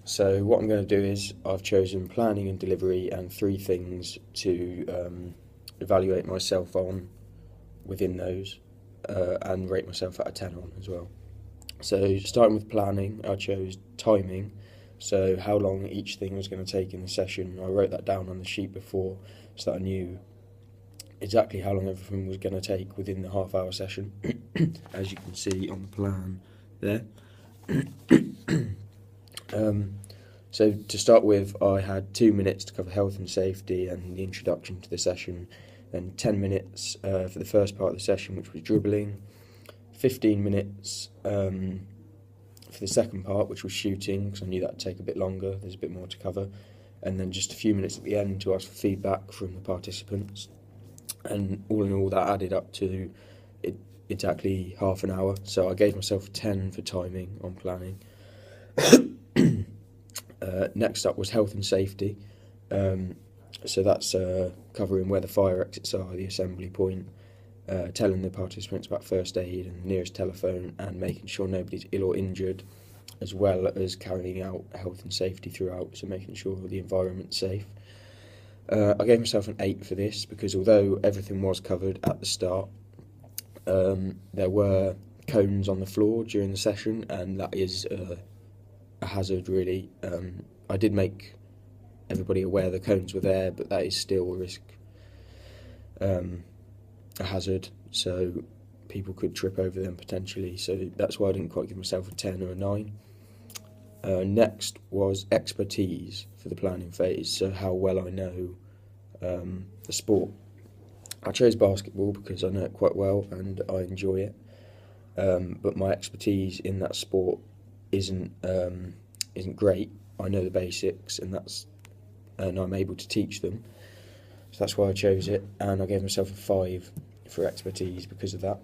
So what I'm going to do is I've chosen planning and delivery and three things to evaluate myself on within those and rate myself out of 10 on as well. So starting with planning, I chose timing, so how long each thing was going to take in the session. I wrote that down on the sheet before so that I knew exactly how long everything was going to take within the half-hour session, as you can see on the plan there. So to start with, I had 2 minutes to cover health and safety and the introduction to the session, then 10 minutes for the first part of the session, which was dribbling, 15 minutes for the second part, which was shooting, because I knew that would take a bit longer, there's a bit more to cover, and then just a few minutes at the end to ask for feedback from the participants. And all in all, that added up to exactly half an hour, so I gave myself 10 for timing on planning. Next up was health and safety, so that's covering where the fire exits are, the assembly point, telling the participants about first aid and the nearest telephone, and making sure nobody's ill or injured, as well as carrying out health and safety throughout, so making sure the environment's safe. I gave myself an 8 for this because although everything was covered at the start, there were cones on the floor during the session, and that is a hazard really. I did make everybody aware the cones were there, but that is still a risk, a hazard, so people could trip over them potentially, so that's why I didn't quite give myself a 10 or a 9. Next was expertise for the planning phase, so how well I know the sport. I chose basketball because I know it quite well and I enjoy it, but my expertise in that sport isn't great. I know the basics, and I'm able to teach them, so that's why I chose it, and I gave myself a 5 for expertise because of that.